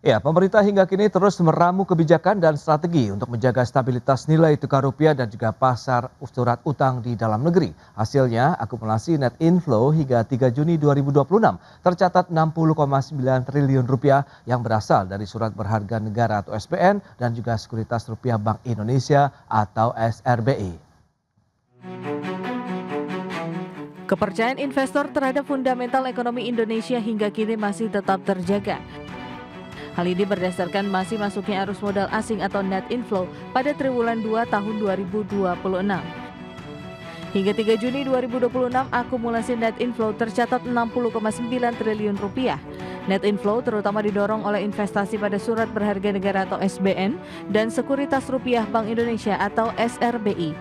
Ya, pemerintah hingga kini terus meramu kebijakan dan strategi untuk menjaga stabilitas nilai tukar rupiah dan juga pasar surat utang di dalam negeri. Hasilnya, akumulasi net inflow hingga 3 Juni 2026 tercatat 60,9 triliun rupiah yang berasal dari surat berharga negara atau SBN dan juga sekuritas rupiah Bank Indonesia atau SRBI. Kepercayaan investor terhadap fundamental ekonomi Indonesia hingga kini masih tetap terjaga. Hal ini berdasarkan masih masuknya arus modal asing atau net inflow pada triwulan 2 tahun 2026. Hingga 3 Juni 2026, akumulasi net inflow tercatat 60,9 triliun rupiah. Net inflow terutama didorong oleh investasi pada surat berharga negara atau SBN dan sekuritas rupiah Bank Indonesia atau SRBI.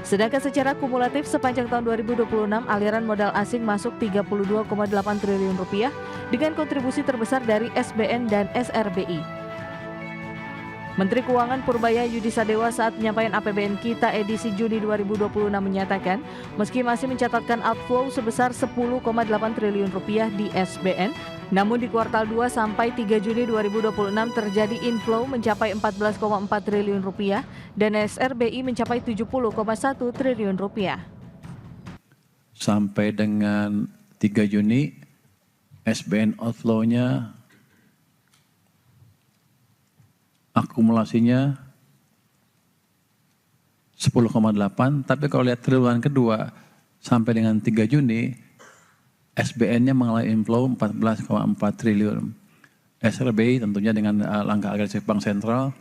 Sedangkan secara kumulatif sepanjang tahun 2026, aliran modal asing masuk 32,8 triliun rupiah dengan kontribusi terbesar dari SBN dan SRBI. Menteri Keuangan Purbaya Yudisadewa saat penyampaian APBN Kita edisi Juni 2026 menyatakan, meski masih mencatatkan outflow sebesar 10,8 triliun rupiah di SBN, namun di kuartal 2 sampai 3 Juni 2026 terjadi inflow mencapai 14,4 triliun rupiah dan SRBI mencapai 70,1 triliun rupiah. Sampai dengan 3 Juni, SBN outflow-nya akumulasinya 10,8, tapi kalau lihat triwulan kedua sampai dengan 3 Juni, SBN-nya mengalami inflow 14,4 triliun. SRBI tentunya dengan langkah agresif Bank Sentral,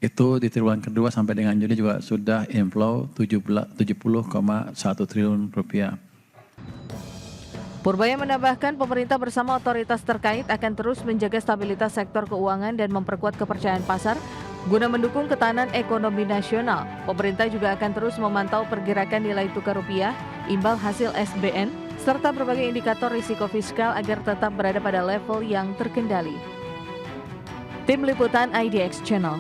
itu di triwulan kedua sampai dengan Juni juga sudah inflow 70,1 triliun rupiah. Purbaya menambahkan pemerintah bersama otoritas terkait akan terus menjaga stabilitas sektor keuangan dan memperkuat kepercayaan pasar guna mendukung ketahanan ekonomi nasional. Pemerintah juga akan terus memantau pergerakan nilai tukar rupiah, imbal hasil SBN, serta berbagai indikator risiko fiskal agar tetap berada pada level yang terkendali. Tim Liputan IDX Channel.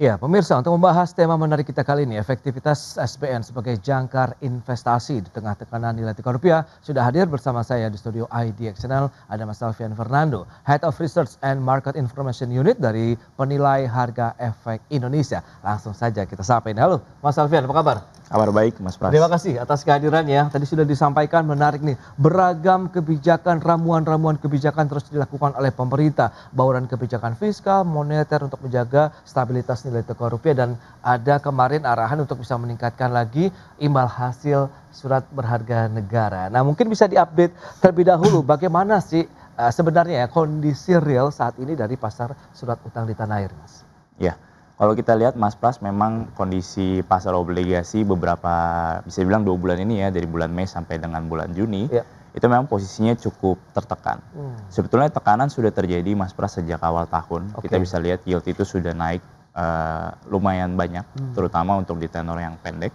Ya, pemirsa, untuk membahas tema menarik kita kali ini, efektivitas SBN sebagai jangkar investasi di tengah tekanan nilai tukar rupiah, sudah hadir bersama saya di studio IDX Channel, ada Mas Alfian Fernando, Head of Research and Market Information Unit dari Penilai Harga Efek Indonesia. Langsung saja kita sapa ini. Halo, Mas Alfian, apa kabar? Kabar baik, Mas Pras. Terima kasih atas kehadirannya. Tadi sudah disampaikan, menarik nih. Beragam kebijakan, ramuan-ramuan kebijakan terus dilakukan oleh pemerintah. Bauran kebijakan fiskal, moneter untuk menjaga stabilitas nilai tukar rupiah. Dan ada kemarin arahan untuk bisa meningkatkan lagi imbal hasil surat berharga negara. Nah, mungkin bisa diupdate terlebih dahulu bagaimana sih sebenarnya ya kondisi real saat ini dari pasar surat utang di tanah air, Mas? Ya. Kalau kita lihat Mas Pras, memang kondisi pasar obligasi beberapa, bisa dibilang 2 bulan ini ya, dari bulan Mei sampai dengan bulan Juni, itu memang posisinya cukup tertekan. Sebetulnya tekanan sudah terjadi Mas Pras sejak awal tahun. Kita bisa lihat yield itu sudah naik lumayan banyak, terutama untuk di tenor yang pendek.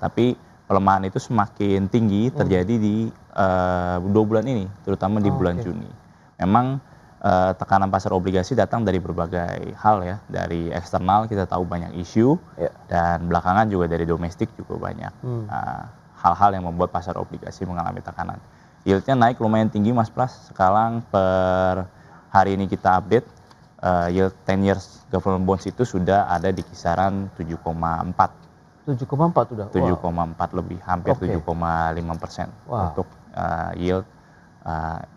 Tapi pelemahan itu semakin tinggi terjadi di 2 bulan ini, terutama di bulan Juni. Memang tekanan pasar obligasi datang dari berbagai hal ya, dari eksternal kita tahu banyak isu, dan belakangan juga dari domestik juga banyak hal-hal yang membuat pasar obligasi mengalami tekanan. Yieldnya naik lumayan tinggi Mas Pras, sekarang per hari ini kita update, yield 10 years government bonds itu sudah ada di kisaran 7,4. 7,4 sudah? 7,4 lebih, hampir 7,5% untuk yield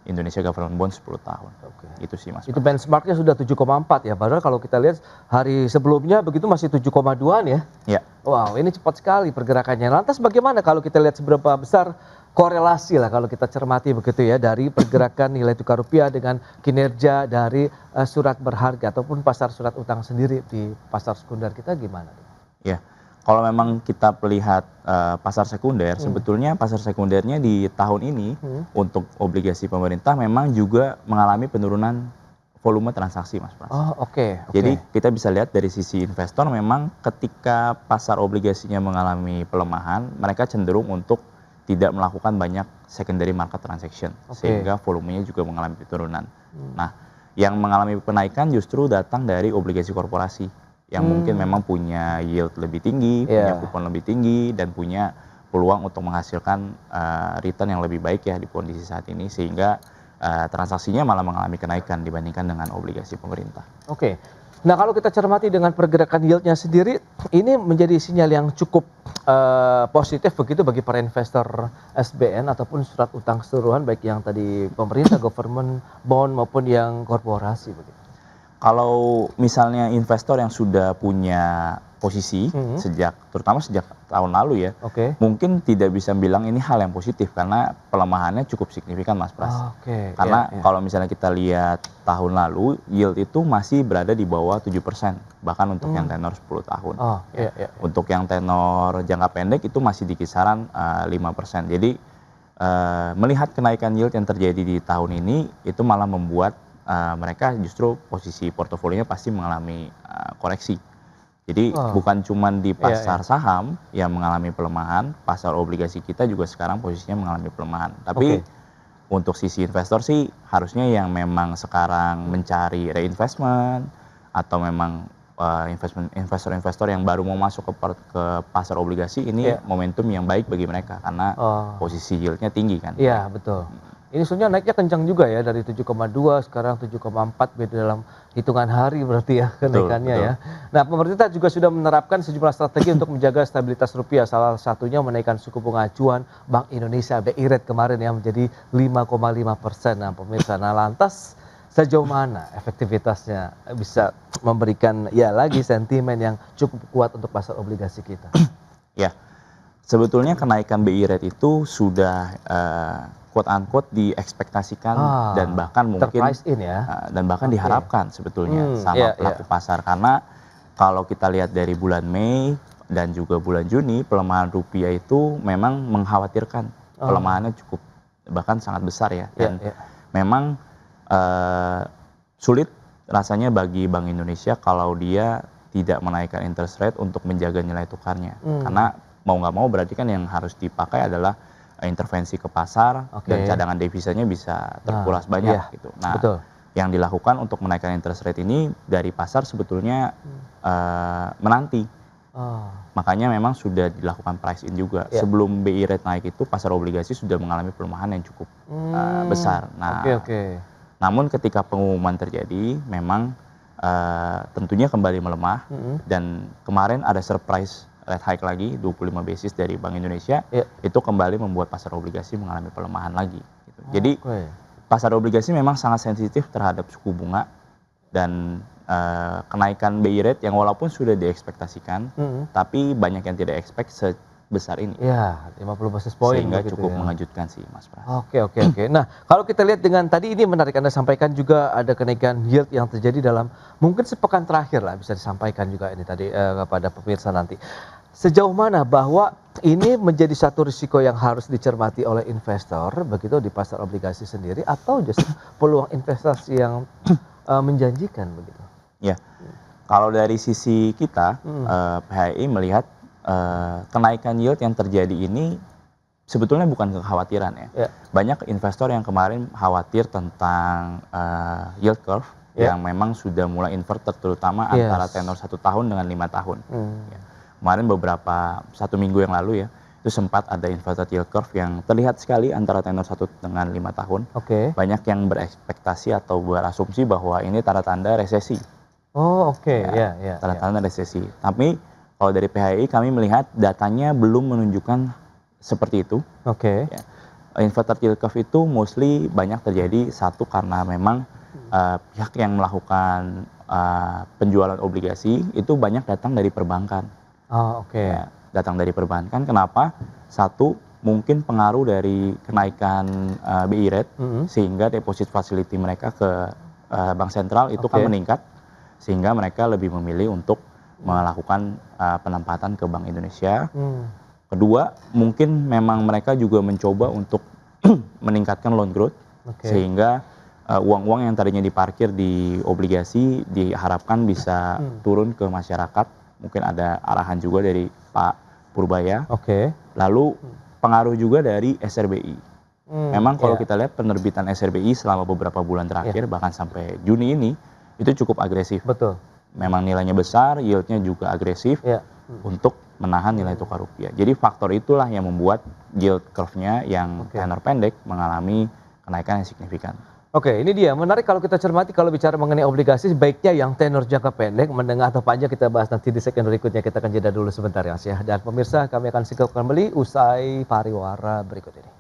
Indonesia Government Bond 10 tahun. Itu sih Mas. Itu benchmarknya sudah 7,4 ya. Padahal kalau kita lihat hari sebelumnya begitu masih 7,2 ya. Ya. Wow, ini cepat sekali pergerakannya. Lantas bagaimana kalau kita lihat seberapa besar korelasi lah kalau kita cermati begitu ya dari pergerakan nilai tukar rupiah dengan kinerja dari surat berharga ataupun pasar surat utang sendiri di pasar sekunder kita gimana? Ya. Kalau memang kita melihat pasar sekunder, sebetulnya pasar sekundernya di tahun ini untuk obligasi pemerintah memang juga mengalami penurunan volume transaksi, Mas Pras. Jadi kita bisa lihat dari sisi investor memang ketika pasar obligasinya mengalami pelemahan, mereka cenderung untuk tidak melakukan banyak secondary market transaction, sehingga volumenya juga mengalami penurunan. Nah, yang mengalami penaikan justru datang dari obligasi korporasi, yang mungkin memang punya yield lebih tinggi, punya kupon lebih tinggi, dan punya peluang untuk menghasilkan return yang lebih baik ya di kondisi saat ini, sehingga transaksinya malah mengalami kenaikan dibandingkan dengan obligasi pemerintah. Oke. Nah, kalau kita cermati dengan pergerakan yieldnya sendiri, ini menjadi sinyal yang cukup positif begitu bagi para investor SBN ataupun surat utang keseluruhan, baik yang tadi pemerintah, government bond maupun yang korporasi begitu. Kalau misalnya investor yang sudah punya posisi terutama sejak tahun lalu ya, mungkin tidak bisa bilang ini hal yang positif karena pelemahannya cukup signifikan, Mas Pras. Karena kalau misalnya kita lihat tahun lalu yield itu masih berada di bawah 7%, bahkan untuk yang tenor 10 tahun. Untuk yang tenor jangka pendek itu masih di kisaran 5%. Jadi melihat kenaikan yield yang terjadi di tahun ini itu malah membuat mereka justru posisi portofolionya pasti mengalami koreksi. Jadi bukan cuma di pasar saham yang mengalami pelemahan, pasar obligasi kita juga sekarang posisinya mengalami pelemahan. Tapi untuk sisi investor sih harusnya yang memang sekarang mencari reinvestment atau memang investor-investor yang baru mau masuk ke pasar obligasi ini momentum yang baik bagi mereka karena posisi yieldnya tinggi kan. Iya, betul. Ini sebenarnya naiknya kencang juga ya, dari 7,2 sekarang 7,4 beda dalam hitungan hari berarti ya kenaikannya ya. Nah, pemerintah juga sudah menerapkan sejumlah strategi untuk menjaga stabilitas rupiah. Salah satunya menaikkan suku bunga acuan Bank Indonesia BI Rate kemarin ya menjadi 5,5%. Nah, pemirsa, nah lantas sejauh mana efektivitasnya bisa memberikan ya lagi sentimen yang cukup kuat untuk pasar obligasi kita? Ya, sebetulnya kenaikan BI Rate itu sudah quote unquote diekspektasikan dan bahkan mungkin dan bahkan diharapkan sebetulnya sama pelaku pasar, karena kalau kita lihat dari bulan Mei dan juga bulan Juni pelemahan rupiah itu memang mengkhawatirkan, pelemahannya cukup bahkan sangat besar ya, dan memang sulit rasanya bagi Bank Indonesia kalau dia tidak menaikkan interest rate untuk menjaga nilai tukarnya, karena mau nggak mau berarti kan yang harus dipakai adalah intervensi ke pasar dan cadangan devisanya bisa terkuras banyak gitu. Nah, yang dilakukan untuk menaikkan interest rate ini dari pasar sebetulnya menanti. Makanya memang sudah dilakukan price in juga. Sebelum BI Rate naik itu pasar obligasi sudah mengalami pelemahan yang cukup besar. Nah, namun ketika pengumuman terjadi memang tentunya kembali melemah dan kemarin ada surprise rate hike lagi 25 basis dari Bank Indonesia, itu kembali membuat pasar obligasi mengalami pelemahan lagi gitu. Jadi pasar obligasi memang sangat sensitif terhadap suku bunga dan kenaikan BI Rate yang walaupun sudah diekspektasikan, tapi banyak yang tidak expect sebesar ini. Ya, 50 basis point sehingga cukup mengejutkan sih, Mas Pras. Oke. Nah, kalau kita lihat dengan tadi ini menarik Anda sampaikan juga ada kenaikan yield yang terjadi dalam mungkin sepekan terakhir lah, bisa disampaikan juga ini tadi kepada pemirsa nanti. Sejauh mana bahwa ini menjadi satu risiko yang harus dicermati oleh investor begitu di pasar obligasi sendiri, atau justru peluang investasi yang menjanjikan begitu? Ya, kalau dari sisi kita PHI melihat kenaikan yield yang terjadi ini sebetulnya bukan kekhawatiran ya. Banyak investor yang kemarin khawatir tentang yield curve yang memang sudah mulai inverted, terutama antara tenor 1 tahun dengan 5 tahun. Kemarin satu minggu yang lalu ya, itu sempat ada inverted yield curve yang terlihat sekali antara tenor 1 dengan 5 tahun. Banyak yang berekspektasi atau berasumsi bahwa ini tanda-tanda resesi. Tanda-tanda resesi. Tapi kalau dari PHI kami melihat datanya belum menunjukkan seperti itu. Inverted yield curve itu mostly banyak terjadi satu karena memang pihak yang melakukan penjualan obligasi itu banyak datang dari perbankan. Datang dari perbankan. Kenapa? Satu, mungkin pengaruh dari kenaikan BI Rate sehingga deposit facility mereka ke bank sentral itu kan meningkat, sehingga mereka lebih memilih untuk melakukan penempatan ke Bank Indonesia. Kedua, mungkin memang mereka juga mencoba untuk meningkatkan loan growth, sehingga uang-uang yang tadinya diparkir di obligasi diharapkan bisa turun ke masyarakat. Mungkin ada arahan juga dari Pak Purbaya. Lalu pengaruh juga dari SRBI. Memang kalau kita lihat penerbitan SRBI selama beberapa bulan terakhir, bahkan sampai Juni ini, itu cukup agresif. Memang nilainya besar, yieldnya juga agresif untuk menahan nilai tukar rupiah. Jadi faktor itulah yang membuat yield curve-nya yang tenor pendek mengalami kenaikan yang signifikan. Oke, ini dia menarik kalau kita cermati kalau bicara mengenai obligasi baiknya yang tenor jangka pendek, menengah atau panjang kita bahas nanti di segmen berikutnya. Kita akan jeda dulu sebentar ya Mas ya. Dan pemirsa kami akan segera kembali usai pariwara berikut ini.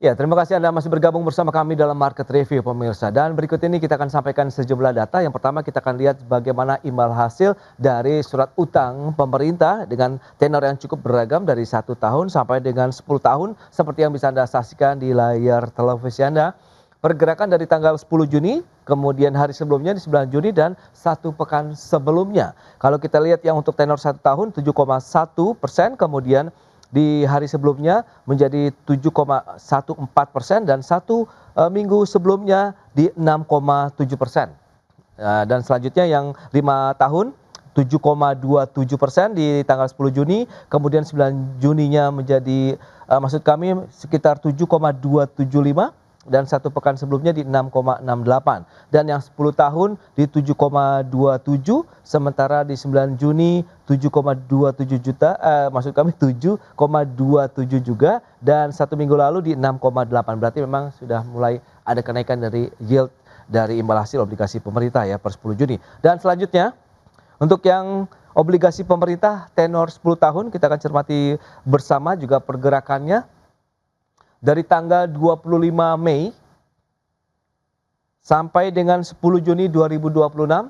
Ya, terima kasih Anda masih bergabung bersama kami dalam Market Review pemirsa. Dan berikut ini kita akan sampaikan sejumlah data. Yang pertama kita akan lihat bagaimana imbal hasil dari surat utang pemerintah dengan tenor yang cukup beragam dari 1 tahun sampai dengan 10 tahun. Seperti yang bisa Anda saksikan di layar televisi Anda. Pergerakan dari tanggal 10 Juni, kemudian hari sebelumnya di 9 Juni dan 1 pekan sebelumnya. Kalau kita lihat yang untuk tenor 1 tahun 7,1%, kemudian di hari sebelumnya menjadi 7,14% dan 1 minggu sebelumnya di 6,7%. Dan selanjutnya yang 5 tahun 7,27% di tanggal 10 Juni, kemudian 9 Juninya menjadi maksud kami sekitar 7,275 dan 1 pekan sebelumnya di 6,68 dan yang 10 tahun di 7,27 sementara di 9 Juni 7,27 juta maksud kami 7,27 juga dan 1 minggu lalu di 6,8 berarti memang sudah mulai ada kenaikan dari yield dari imbal hasil obligasi pemerintah ya per 10 Juni dan selanjutnya untuk yang obligasi pemerintah tenor 10 tahun kita akan cermati bersama juga pergerakannya. Dari tanggal 25 Mei sampai dengan 10 Juni 2026.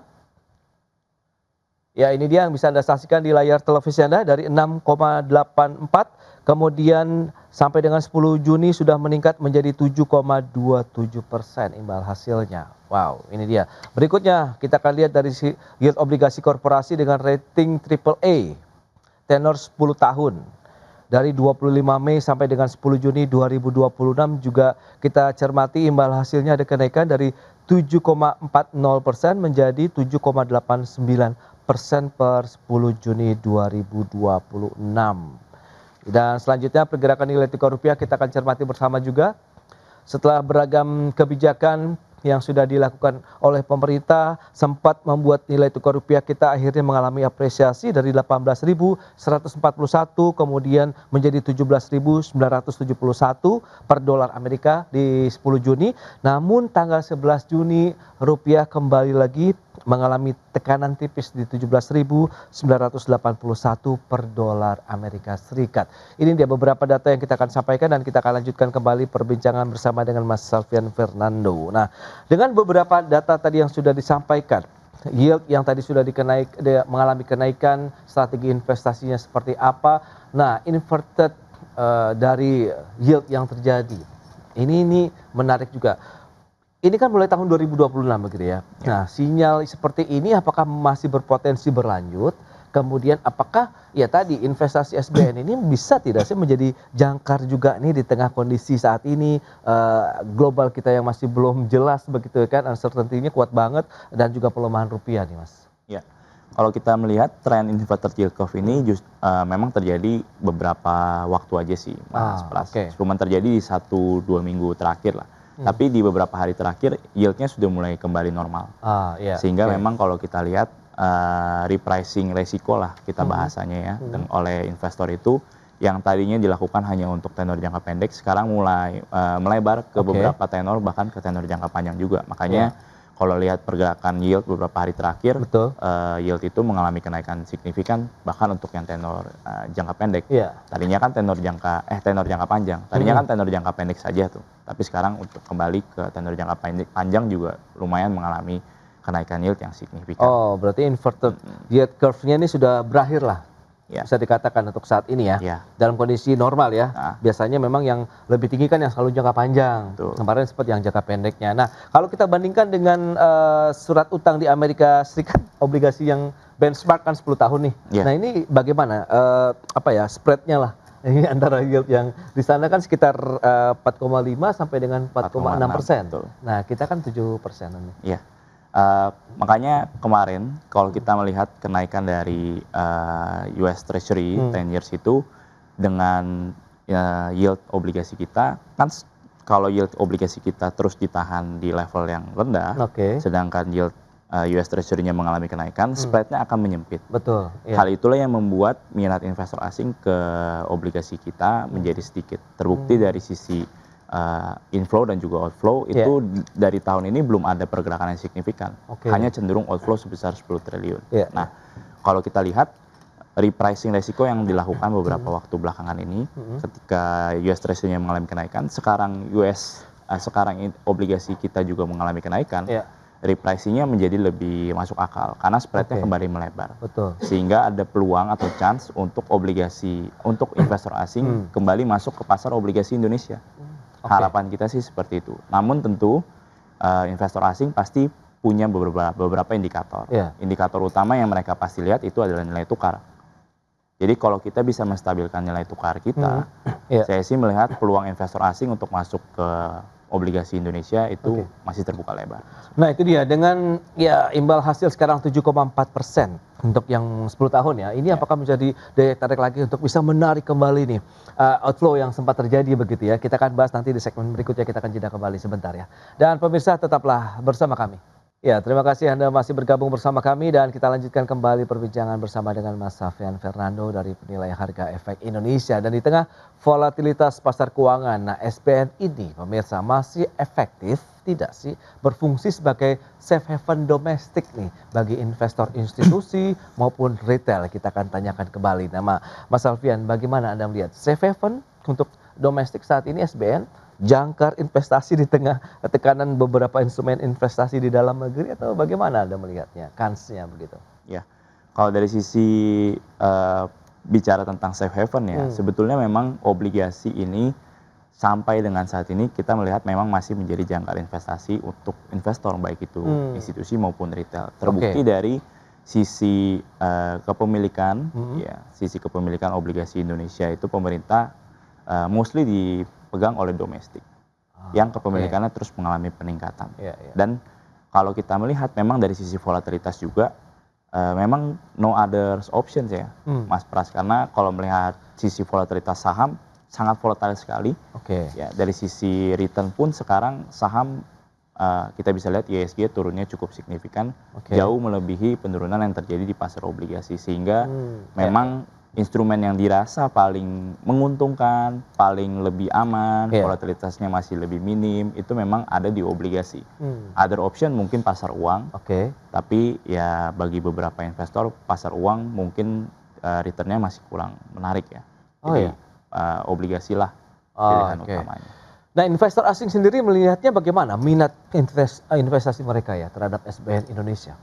Ya ini dia yang bisa Anda saksikan di layar televisi Anda dari 6,84 kemudian sampai dengan 10 Juni sudah meningkat menjadi 7,27% imbal hasilnya. Wow ini dia. Berikutnya kita akan lihat dari yield obligasi korporasi dengan rating AAA tenor 10 tahun. Dari 25 Mei sampai dengan 10 Juni 2026 juga kita cermati imbal hasilnya ada kenaikan dari 7,40% menjadi 7,89% per 10 Juni 2026. Dan selanjutnya pergerakan nilai tukar rupiah kita akan cermati bersama juga. Setelah beragam kebijakan yang sudah dilakukan oleh pemerintah sempat membuat nilai tukar rupiah kita akhirnya mengalami apresiasi dari 18.141 kemudian menjadi 17.971 per dolar Amerika di 10 Juni. Namun tanggal 11 Juni rupiah kembali lagi mengalami tekanan tipis di 17.981 per dolar Amerika Serikat. Ini dia beberapa data yang kita akan sampaikan dan kita akan lanjutkan kembali perbincangan bersama dengan Mas Salvian Fernando. Nah, dengan beberapa data tadi yang sudah disampaikan, yield yang tadi sudah mengalami kenaikan, strategi investasinya seperti apa. Nah, inverted dari yield yang terjadi. Ini menarik juga. Ini kan mulai tahun 2026 begitu ya. Nah, sinyal seperti ini apakah masih berpotensi berlanjut? Kemudian apakah ya tadi investasi SBN ini bisa tidak sih menjadi jangkar juga nih di tengah kondisi saat ini global kita yang masih belum jelas begitu kan, uncertainty-nya kuat banget dan juga pelemahan rupiah nih Mas. Ya. Kalau kita melihat tren inverted yield curve ini memang terjadi beberapa waktu aja sih Mas Pras. Okay. Cuma terjadi di 1-2 minggu terakhir lah. Tapi di beberapa hari terakhir yieldnya sudah mulai kembali normal. Sehingga memang kalau kita lihat repricing resiko lah kita bahasanya ya oleh investor itu yang tadinya dilakukan hanya untuk tenor jangka pendek sekarang mulai melebar ke beberapa tenor bahkan ke tenor jangka panjang juga. Makanya kalau lihat pergerakan yield beberapa hari terakhir, yield itu mengalami kenaikan signifikan bahkan untuk yang tenor jangka pendek. Tadinya kan tenor jangka panjang. Tadinya kan tenor jangka pendek saja tuh. Tapi sekarang untuk kembali ke tenor jangka panjang juga lumayan mengalami kenaikan yield yang signifikan. Oh, berarti inverted yield curve-nya ini sudah berakhir lah. Bisa dikatakan untuk saat ini ya. Dalam kondisi normal ya. Biasanya memang yang lebih tinggi kan yang selalu jangka panjang. Kemarin sempat yang jangka pendeknya. Nah, kalau kita bandingkan dengan surat utang di Amerika Serikat, obligasi yang benchmark kan 10 tahun nih. Nah, ini bagaimana spreadnya lah. Ini antara yield yang di sana kan sekitar 4,5 sampai dengan 4,6%. Nah, kita kan 7%. Iya. Makanya kemarin kalau kita melihat kenaikan dari US Treasury 10 years itu dengan yield obligasi kita kan kalau yield obligasi kita terus ditahan di level yang rendah, sedangkan yield US Treasury-nya mengalami kenaikan, spread-nya akan menyempit. Betul. Hal itulah yang membuat minat investor asing ke obligasi kita menjadi sedikit. Terbukti dari sisi inflow dan juga outflow itu dari tahun ini belum ada pergerakan yang signifikan. Hanya cenderung outflow sebesar 10 triliun. Nah, kalau kita lihat repricing resiko yang dilakukan beberapa waktu belakangan ini ketika US Treasury-nya mengalami kenaikan, sekarang obligasi kita juga mengalami kenaikan. Repricing-nya menjadi lebih masuk akal karena spread-nya kembali melebar. Sehingga ada peluang atau chance untuk investor asing kembali masuk ke pasar obligasi Indonesia. Harapan kita sih seperti itu. Namun tentu investor asing pasti punya beberapa indikator. Indikator utama yang mereka pasti lihat itu adalah nilai tukar. Jadi kalau kita bisa menstabilkan nilai tukar kita, saya sih melihat peluang investor asing untuk masuk ke obligasi Indonesia itu masih terbuka lebar. Nah itu dia, dengan imbal hasil sekarang 7,4% untuk yang 10 tahun ya, ini apakah menjadi daya tarik lagi untuk bisa menarik kembali nih outflow yang sempat terjadi begitu ya. Kita akan bahas nanti di segmen berikutnya, kita akan jeda kembali sebentar ya. Dan pemirsa tetaplah bersama kami. Ya, terima kasih Anda masih bergabung bersama kami dan kita lanjutkan kembali perbincangan bersama dengan Mas Safrian Fernando dari Penilai Harga Efek Indonesia. Dan di tengah volatilitas pasar keuangan, nah SBN ini pemirsa masih efektif tidak sih berfungsi sebagai safe haven domestik nih bagi investor institusi maupun retail? Kita akan tanyakan kembali. Nama Mas Safrian, bagaimana Anda melihat safe haven untuk domestik saat ini SBN? Jangkar investasi di tengah tekanan beberapa instrumen investasi di dalam negeri, atau bagaimana Anda melihatnya, kansnya begitu? Ya, kalau dari sisi bicara tentang safe haven ya, sebetulnya memang obligasi ini sampai dengan saat ini kita melihat memang masih menjadi jangkar investasi untuk investor baik itu institusi maupun retail. Terbukti dari sisi kepemilikan, sisi kepemilikan obligasi Indonesia itu pemerintah mostly dipegang oleh domestik yang kepemilikannya terus mengalami peningkatan. Dan kalau kita melihat memang dari sisi volatilitas juga memang no other options ya, Mas Pras, karena kalau melihat sisi volatilitas saham sangat volatile sekali. Ya, dari sisi return pun sekarang saham kita bisa lihat ISG turunnya cukup signifikan, jauh melebihi penurunan yang terjadi di pasar obligasi, sehingga memang instrumen yang dirasa paling menguntungkan, paling lebih aman, volatilitasnya masih lebih minim, itu memang ada di obligasi. Other option mungkin pasar uang, tapi ya bagi beberapa investor pasar uang mungkin returnnya masih kurang menarik ya. Jadi obligasi lah pilihan utamanya. Nah, investor asing sendiri melihatnya bagaimana minat investasi mereka ya terhadap SBN Indonesia?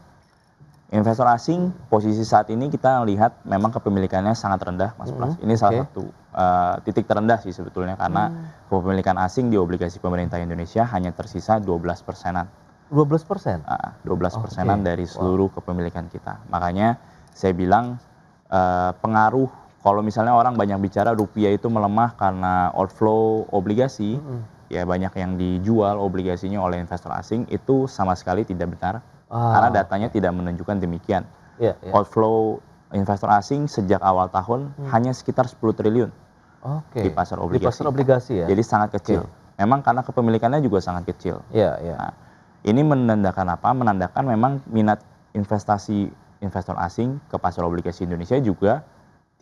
Investor asing posisi saat ini kita lihat memang kepemilikannya sangat rendah, Mas Pras. Ini salah satu titik terendah sih sebetulnya, karena kepemilikan asing di obligasi pemerintah Indonesia hanya tersisa 12%-an. 12%? 12%-an dari seluruh kepemilikan kita. Makanya saya bilang pengaruh, kalau misalnya orang banyak bicara rupiah itu melemah karena outflow obligasi, ya banyak yang dijual obligasinya oleh investor asing, itu sama sekali tidak benar. Karena datanya tidak menunjukkan demikian. Outflow investor asing sejak awal tahun hanya sekitar 10 triliun di pasar obligasi. Di pasar obligasi ya? Jadi sangat kecil. Memang karena kepemilikannya juga sangat kecil. Nah, ini menandakan apa? Menandakan memang minat investasi investor asing ke pasar obligasi Indonesia juga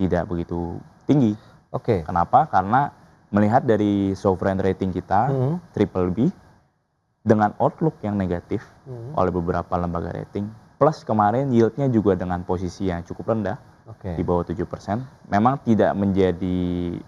tidak begitu tinggi. Kenapa? Karena melihat dari sovereign rating kita, triple B, dengan outlook yang negatif oleh beberapa lembaga rating, plus kemarin yieldnya juga dengan posisi yang cukup rendah, di bawah 7%, memang tidak menjadi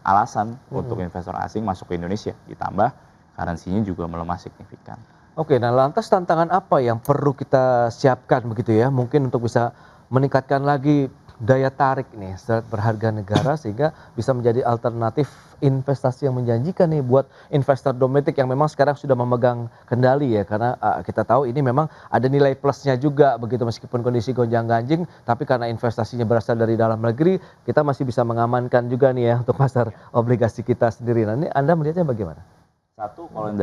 alasan untuk investor asing masuk ke Indonesia, ditambah currency-nya juga melemah signifikan. Nah lantas tantangan apa yang perlu kita siapkan begitu ya, mungkin untuk bisa meningkatkan lagi daya tarik nih zat berharga negara sehingga bisa menjadi alternatif investasi yang menjanjikan nih buat investor domestik yang memang sekarang sudah memegang kendali ya, karena kita tahu ini memang ada nilai plusnya juga begitu, meskipun kondisi gonjang-ganjing, tapi karena investasinya berasal dari dalam negeri, kita masih bisa mengamankan juga nih ya untuk pasar obligasi kita sendiri. Nah ini Anda melihatnya bagaimana? Satu, kalau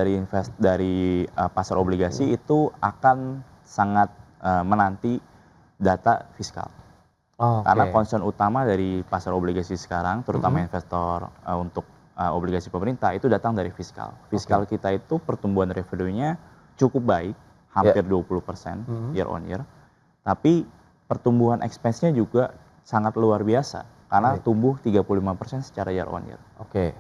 dari pasar obligasi itu akan sangat menanti data fiskal. Karena concern utama dari pasar obligasi sekarang, terutama investor untuk obligasi pemerintah, itu datang dari fiskal. Fiskal kita itu pertumbuhan revenue-nya cukup baik, hampir 20% year on year. Tapi pertumbuhan expense-nya juga sangat luar biasa, karena tumbuh 35% secara year on year.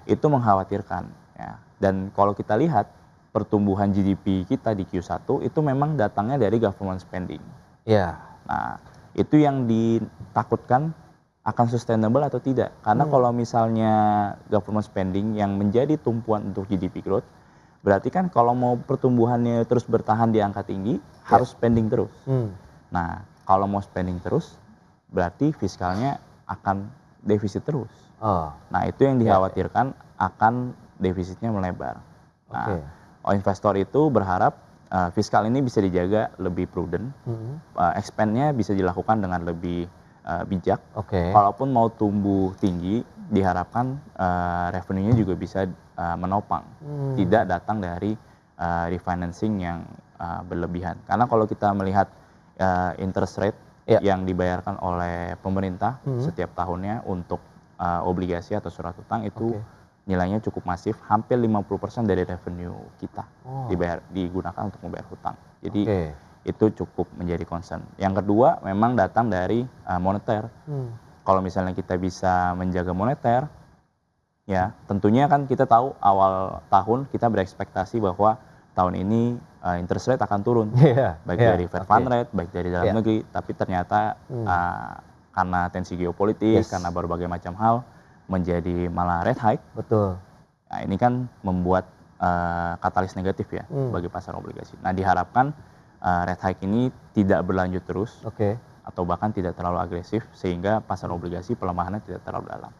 Itu mengkhawatirkan. Ya. Dan kalau kita lihat pertumbuhan GDP kita di Q1 itu memang datangnya dari government spending. Ya. Nah, itu yang ditakutkan akan sustainable atau tidak. Karena kalau misalnya government spending yang menjadi tumpuan untuk GDP growth, berarti kan kalau mau pertumbuhannya terus bertahan di angka tinggi, harus spending terus. Nah, kalau mau spending terus, berarti fiskalnya akan defisit terus. Nah, itu yang dikhawatirkan akan defisitnya melebar. Nah, investor itu berharap fiskal ini bisa dijaga lebih prudent, expand-nya bisa dilakukan dengan lebih bijak. Kalaupun mau tumbuh tinggi, diharapkan revenue-nya juga bisa menopang, tidak datang dari refinancing yang berlebihan. Karena kalau kita melihat interest rate yang dibayarkan oleh pemerintah setiap tahunnya untuk obligasi atau surat utang itu nilainya cukup masif, hampir 50% dari revenue kita digunakan untuk membayar hutang. Jadi itu cukup menjadi concern. Yang kedua memang datang dari moneter. Kalau misalnya kita bisa menjaga moneter, ya tentunya kan kita tahu awal tahun kita berekspektasi bahwa tahun ini interest rate akan turun, baik dari Fed Fund Rate, baik dari dalam negeri. Tapi ternyata karena tensi geopolitis, karena berbagai macam hal, menjadi malah rate hike. Betul. Nah ini kan membuat katalis negatif ya bagi pasar obligasi. Nah diharapkan rate hike ini tidak berlanjut terus, atau bahkan tidak terlalu agresif sehingga pasar obligasi pelemahannya tidak terlalu dalam.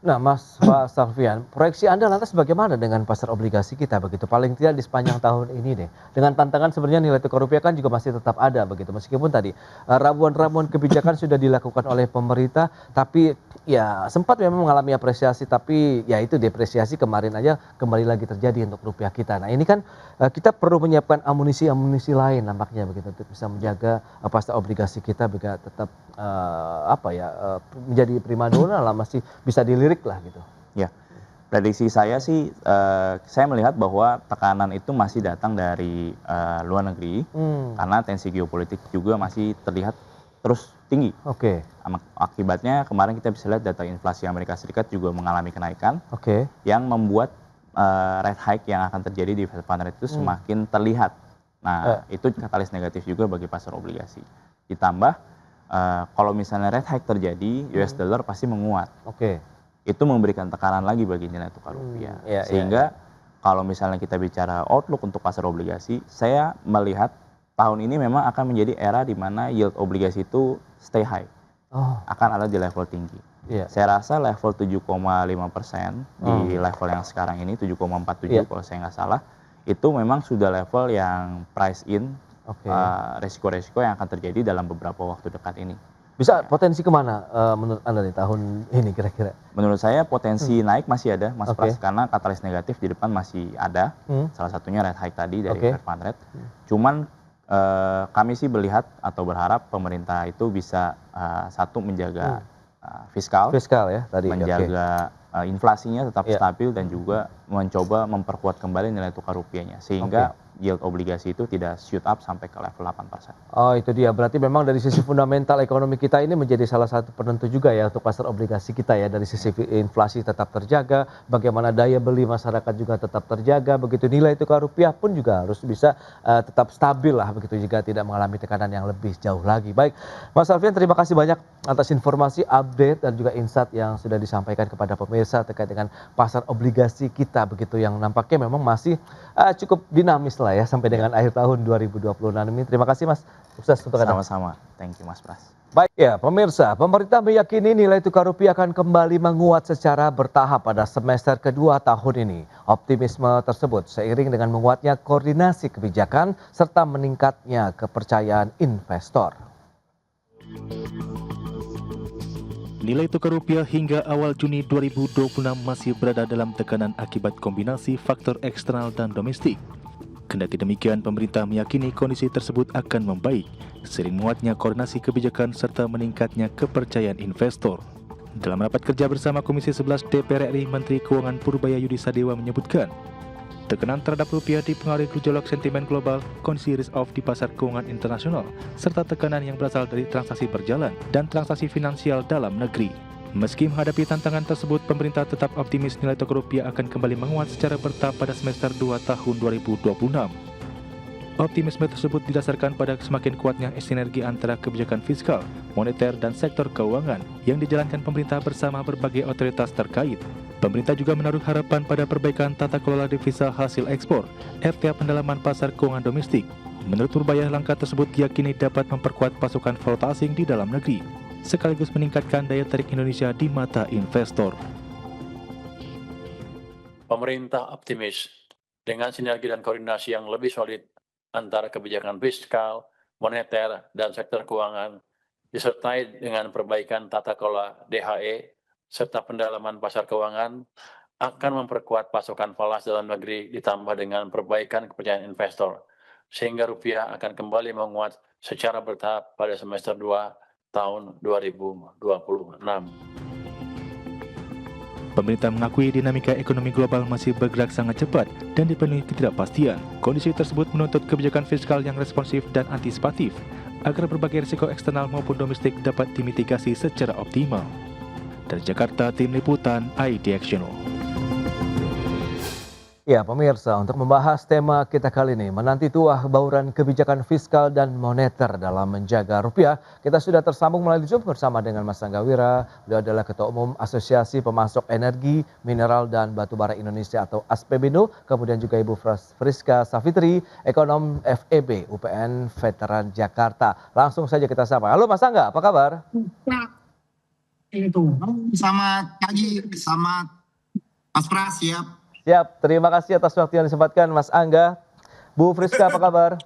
Nah, Pak Salvian, proyeksi Anda lantas bagaimana dengan pasar obligasi kita begitu? Paling tidak di sepanjang tahun ini deh. Dengan tantangan sebenarnya nilai tukar rupiah kan juga masih tetap ada begitu. Meskipun tadi ramuan-ramuan kebijakan sudah dilakukan oleh pemerintah, tapi ya sempat memang mengalami apresiasi, tapi ya itu depresiasi kemarin aja kembali lagi terjadi untuk rupiah kita. Nah, ini kan kita perlu menyiapkan amunisi-amunisi lain nampaknya begitu untuk bisa menjaga pasar obligasi kita juga tetap menjadi primadona lah, masih bisa dilirik lah gitu. Ya, prediksi saya sih, saya melihat bahwa tekanan itu masih datang dari luar negeri, karena tensi geopolitik juga masih terlihat terus tinggi. Akibatnya kemarin kita bisa lihat data inflasi Amerika Serikat juga mengalami kenaikan, yang membuat rate hike yang akan terjadi di Fed Fund Rate itu semakin terlihat. Nah, itu katalis negatif juga bagi pasar obligasi. Ditambah kalau misalnya rate hike terjadi, US dollar pasti menguat. Itu memberikan tekanan lagi bagi nilai tukar rupiah. Sehingga kalau misalnya kita bicara outlook untuk pasar obligasi, saya melihat tahun ini memang akan menjadi era di mana yield obligasi itu stay high. Akan ada di level tinggi. Saya rasa level 7,5% di level yang sekarang ini, 7,47 kalau saya nggak salah, itu memang sudah level yang price in resiko-resiko yang akan terjadi dalam beberapa waktu dekat ini. Bisa potensi kemana menurut Anda nih tahun ini kira-kira? Menurut saya potensi naik masih ada, Mas Pras, karena katalis negatif di depan masih ada. Salah satunya rate hike tadi dari Fed Fund Rate. Cuman kami sih melihat atau berharap pemerintah itu bisa satu menjaga fiskal ya tadi, menjaga inflasinya tetap stabil dan juga mencoba memperkuat kembali nilai tukar rupiahnya sehingga yield obligasi itu tidak shoot up sampai ke level 8%. Oh, itu dia. Berarti memang dari sisi fundamental ekonomi kita ini menjadi salah satu penentu juga ya untuk pasar obligasi kita ya. Dari sisi inflasi tetap terjaga, bagaimana daya beli masyarakat juga tetap terjaga, begitu nilai tukar rupiah pun juga harus bisa tetap stabil lah, begitu juga tidak mengalami tekanan yang lebih jauh lagi. Baik, Mas Alfian, terima kasih banyak atas informasi, update dan juga insight yang sudah disampaikan kepada pemirsa terkait dengan pasar obligasi kita begitu yang nampaknya memang masih cukup dinamis lah ya sampai dengan akhir tahun 2026 ini. Terima kasih Mas. Sukses untuk Anda. Sama-sama. Thank you Mas Pras. Baik ya pemirsa, pemerintah meyakini nilai tukar rupiah akan kembali menguat secara bertahap pada semester kedua tahun ini. Optimisme tersebut seiring dengan menguatnya koordinasi kebijakan serta meningkatnya kepercayaan investor. Nilai tukar rupiah hingga awal Juni 2026 masih berada dalam tekanan akibat kombinasi faktor eksternal dan domestik. Kendati demikian, pemerintah meyakini kondisi tersebut akan membaik seiring menguatnya koordinasi kebijakan serta meningkatnya kepercayaan investor. Dalam rapat kerja bersama Komisi 11 DPR RI, Menteri Keuangan Purbaya Yudi Sadewa menyebutkan, tekanan terhadap rupiah dipengaruhi gejolak sentimen global, kondisi risk off di pasar keuangan internasional, serta tekanan yang berasal dari transaksi berjalan dan transaksi finansial dalam negeri. Meski menghadapi tantangan tersebut, pemerintah tetap optimis nilai tukar rupiah akan kembali menguat secara bertahap pada semester 2 tahun 2026. Optimisme tersebut didasarkan pada semakin kuatnya sinergi antara kebijakan fiskal, moneter, dan sektor keuangan yang dijalankan pemerintah bersama berbagai otoritas terkait. Pemerintah juga menaruh harapan pada perbaikan tata kelola devisa hasil ekspor, serta pendalaman pasar keuangan domestik. Menurut Purbaya, langkah tersebut diyakini dapat memperkuat pasokan valuta asing di dalam negeri, sekaligus meningkatkan daya tarik Indonesia di mata investor. Pemerintah optimis dengan sinergi dan koordinasi yang lebih solid antara kebijakan fiskal, moneter, dan sektor keuangan, disertai dengan perbaikan tata kelola DHE, serta pendalaman pasar keuangan, akan memperkuat pasokan falas dalam negeri ditambah dengan perbaikan kepercayaan investor, sehingga rupiah akan kembali menguat secara bertahap pada semester 2 tahun 2026. Pemerintah mengakui dinamika ekonomi global masih bergerak sangat cepat dan dipenuhi ketidakpastian. Kondisi tersebut menuntut kebijakan fiskal yang responsif dan antisipatif agar berbagai risiko eksternal maupun domestik dapat dimitigasi secara optimal. Dari Jakarta, Tim Liputan IDXchannel. Ya pemirsa, untuk membahas tema kita kali ini, menanti tuah bauran kebijakan fiskal dan moneter dalam menjaga rupiah, kita sudah tersambung melalui Zoom bersama dengan Mas Angga Wira. Beliau adalah Ketua Umum Asosiasi Pemasok Energi, Mineral, dan Batubara Indonesia atau ASPBINDO, kemudian juga Ibu Friska Savitri, Ekonom FEB UPN Veteran Jakarta. Langsung saja kita sapa. Halo Mas Angga, apa kabar? Selamat pagi, selamat Mas Pras, siap. Siap, terima kasih atas waktu yang disempatkan Mas Angga. Bu Friska, apa kabar?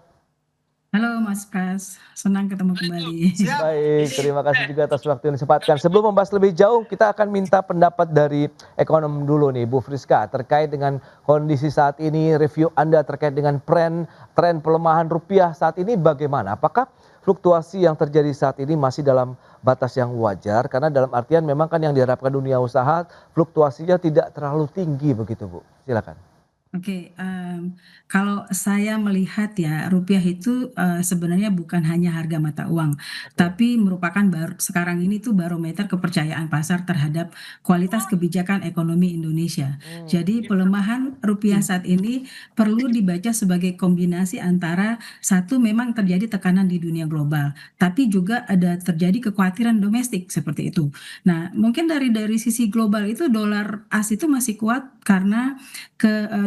Halo Mas Pras, senang ketemu kembali. Baik, terima kasih juga atas waktu yang disempatkan. Sebelum membahas lebih jauh, kita akan minta pendapat dari ekonom dulu nih, Bu Friska, terkait dengan kondisi saat ini, review Anda terkait dengan tren pelemahan rupiah saat ini bagaimana? Apakah fluktuasi yang terjadi saat ini masih dalam batas yang wajar? Karena dalam artian memang kan yang diharapkan dunia usaha fluktuasinya tidak terlalu tinggi begitu Bu. Silakan. Oke, kalau saya melihat ya rupiah itu sebenarnya bukan hanya harga mata uang, tapi merupakan sekarang ini tuh barometer kepercayaan pasar terhadap kualitas kebijakan ekonomi Indonesia. Jadi pelemahan rupiah saat ini perlu dibaca sebagai kombinasi antara satu memang terjadi tekanan di dunia global, tapi juga ada terjadi kekhawatiran domestik seperti itu. Nah, mungkin dari sisi global itu dolar AS itu masih kuat karena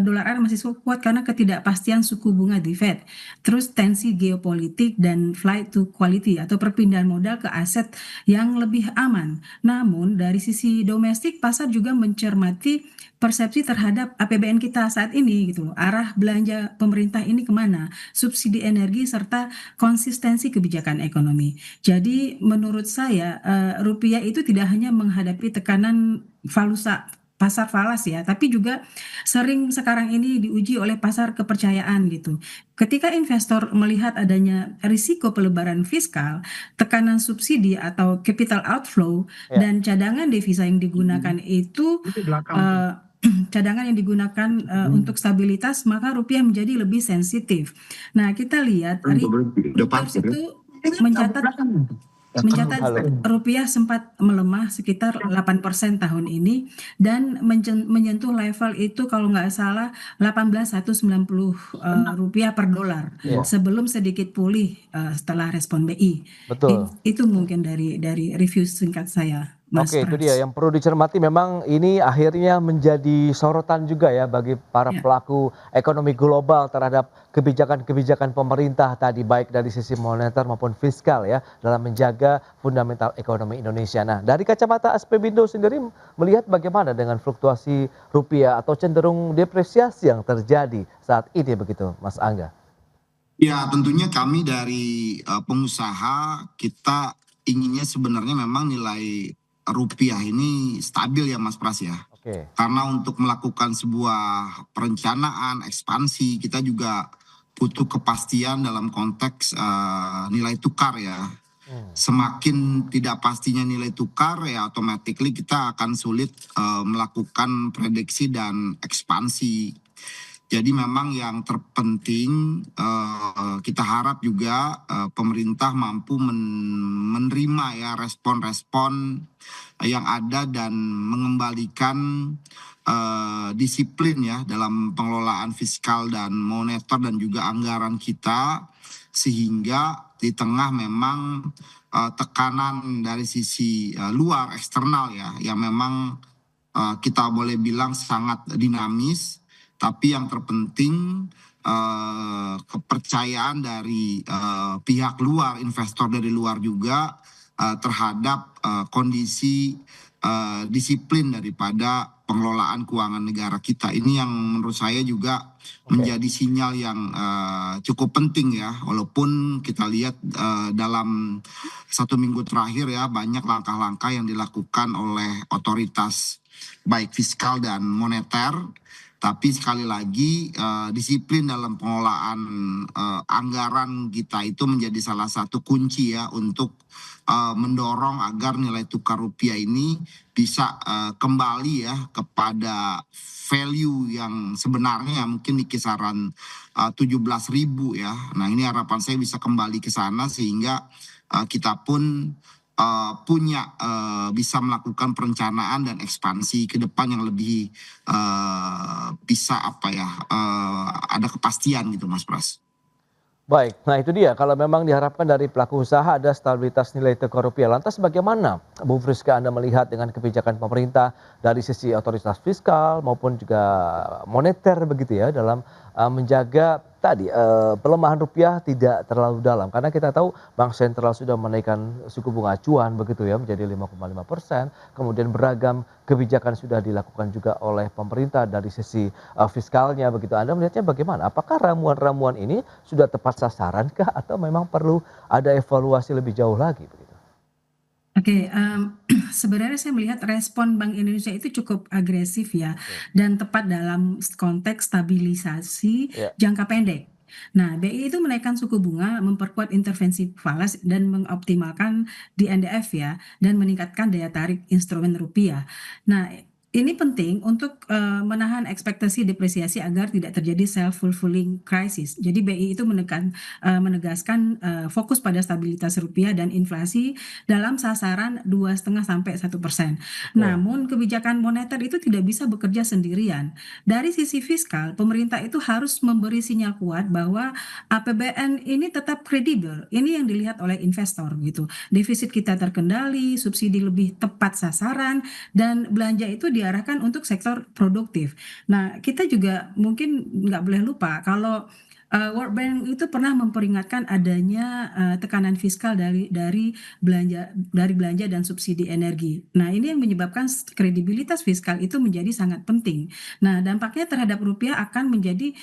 dolar AS masih kuat karena ketidakpastian suku bunga di Fed, terus tensi geopolitik dan flight to quality atau perpindahan modal ke aset yang lebih aman. Namun dari sisi domestik pasar juga mencermati persepsi terhadap APBN kita saat ini gitu loh. Arah belanja pemerintah ini kemana, subsidi energi serta konsistensi kebijakan ekonomi. Jadi menurut saya rupiah itu tidak hanya menghadapi tekanan pasar falas ya, tapi juga sering sekarang ini diuji oleh pasar kepercayaan gitu. Ketika investor melihat adanya risiko pelebaran fiskal, tekanan subsidi atau capital outflow dan cadangan devisa yang digunakan itu cadangan yang digunakan untuk stabilitas, maka rupiah menjadi lebih sensitif. Nah, kita lihat Reuters itu mencatat rupiah sempat melemah sekitar 8% tahun ini dan menyentuh level itu kalau nggak salah 18.190 rupiah per dolar sebelum sedikit pulih setelah respon BI. Betul. Itu mungkin dari review singkat saya. Mas Oke, itu dia yang perlu dicermati, memang ini akhirnya menjadi sorotan juga ya bagi para pelaku ekonomi global terhadap kebijakan-kebijakan pemerintah tadi, baik dari sisi moneter maupun fiskal ya, dalam menjaga fundamental ekonomi Indonesia. Nah, dari kacamata ASPBINDO sendiri melihat bagaimana dengan fluktuasi rupiah atau cenderung depresiasi yang terjadi saat ini begitu, Mas Angga? Ya, tentunya kami dari pengusaha kita inginnya sebenarnya memang nilai rupiah ini stabil ya Mas Pras ya. Oke. Karena untuk melakukan sebuah perencanaan ekspansi kita juga butuh kepastian dalam konteks nilai tukar ya. Semakin tidak pastinya nilai tukar ya automatically kita akan sulit melakukan prediksi dan ekspansi. Jadi memang yang terpenting kita harap juga pemerintah mampu menerima ya respon-respon yang ada dan mengembalikan disiplin ya dalam pengelolaan fiskal dan moneter dan juga anggaran kita, sehingga di tengah memang tekanan dari sisi luar eksternal ya yang memang kita boleh bilang sangat dinamis, tapi yang terpenting kepercayaan dari pihak luar, investor dari luar juga terhadap kondisi disiplin daripada pengelolaan keuangan negara kita. Ini yang menurut saya juga menjadi sinyal yang cukup penting ya, walaupun kita lihat dalam 1 minggu terakhir ya banyak langkah-langkah yang dilakukan oleh otoritas baik fiskal dan moneter, tapi sekali lagi disiplin dalam pengelolaan anggaran kita itu menjadi salah satu kunci ya untuk mendorong agar nilai tukar rupiah ini bisa kembali ya kepada value yang sebenarnya mungkin di kisaran 17.000 ya. Nah ini harapan saya bisa kembali ke sana sehingga kita pun punya bisa melakukan perencanaan dan ekspansi ke depan yang lebih bisa ada kepastian gitu Mas Pras. Baik, nah itu dia kalau memang diharapkan dari pelaku usaha ada stabilitas nilai tukar rupiah. Lantas bagaimana Bu Friska Anda melihat dengan kebijakan pemerintah dari sisi otoritas fiskal maupun juga moneter begitu ya dalam menjaga tadi pelemahan rupiah tidak terlalu dalam, karena kita tahu Bank Sentral sudah menaikkan suku bunga acuan begitu ya menjadi 5,5%, kemudian beragam kebijakan sudah dilakukan juga oleh pemerintah dari sisi fiskalnya begitu. Anda melihatnya bagaimana? Apakah ramuan-ramuan ini sudah tepat sasaran-kah atau memang perlu ada evaluasi lebih jauh lagi begitu? Oke, sebenarnya saya melihat respon Bank Indonesia itu cukup agresif ya, dan tepat dalam konteks stabilisasi Ya. jangka pendek. Nah, BI itu menaikkan suku bunga, memperkuat intervensi falas dan mengoptimalkan di NDF ya, dan meningkatkan daya tarik instrumen rupiah. Nah, ini penting untuk menahan ekspektasi depresiasi agar tidak terjadi self-fulfilling crisis. Jadi BI itu menegaskan fokus pada stabilitas rupiah dan inflasi dalam sasaran 2,5–1%. Namun kebijakan moneter itu tidak bisa bekerja sendirian. Dari sisi fiskal, pemerintah itu harus memberi sinyal kuat bahwa APBN ini tetap kredibel. Ini yang dilihat oleh investor gitu. Defisit kita terkendali, subsidi lebih tepat sasaran, dan belanja itu diarahkan untuk sektor produktif. Nah, kita juga mungkin nggak boleh lupa kalau World Bank itu pernah memperingatkan adanya tekanan fiskal dari belanja dan subsidi energi. Nah, ini yang menyebabkan kredibilitas fiskal itu menjadi sangat penting. Nah, dampaknya terhadap rupiah akan menjadi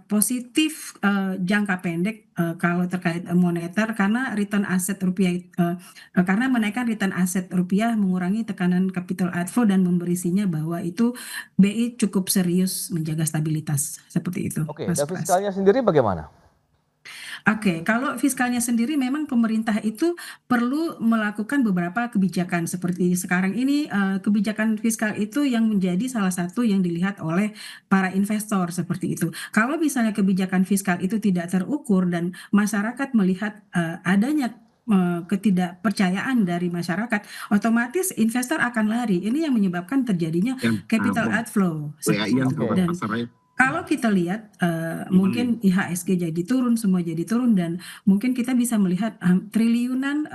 positif jangka pendek kalau terkait moneter, karena return aset rupiah karena menaikkan return aset rupiah mengurangi tekanan capital outflow dan memberi sinyal bahwa itu BI cukup serius menjaga stabilitas seperti itu. Oke, Mas dan Pras. fiskalnya sendiri bagaimana? Oke, kalau fiskalnya sendiri memang pemerintah itu perlu melakukan beberapa kebijakan seperti sekarang ini, kebijakan fiskal itu yang menjadi salah satu yang dilihat oleh para investor seperti itu. Kalau misalnya kebijakan fiskal itu tidak terukur dan masyarakat melihat adanya ketidakpercayaan dari masyarakat, otomatis investor akan lari. Ini yang menyebabkan terjadinya capital outflow seperti itu. Dan kalau kita lihat mungkin IHSG jadi turun, semua jadi turun, dan mungkin kita bisa melihat triliunan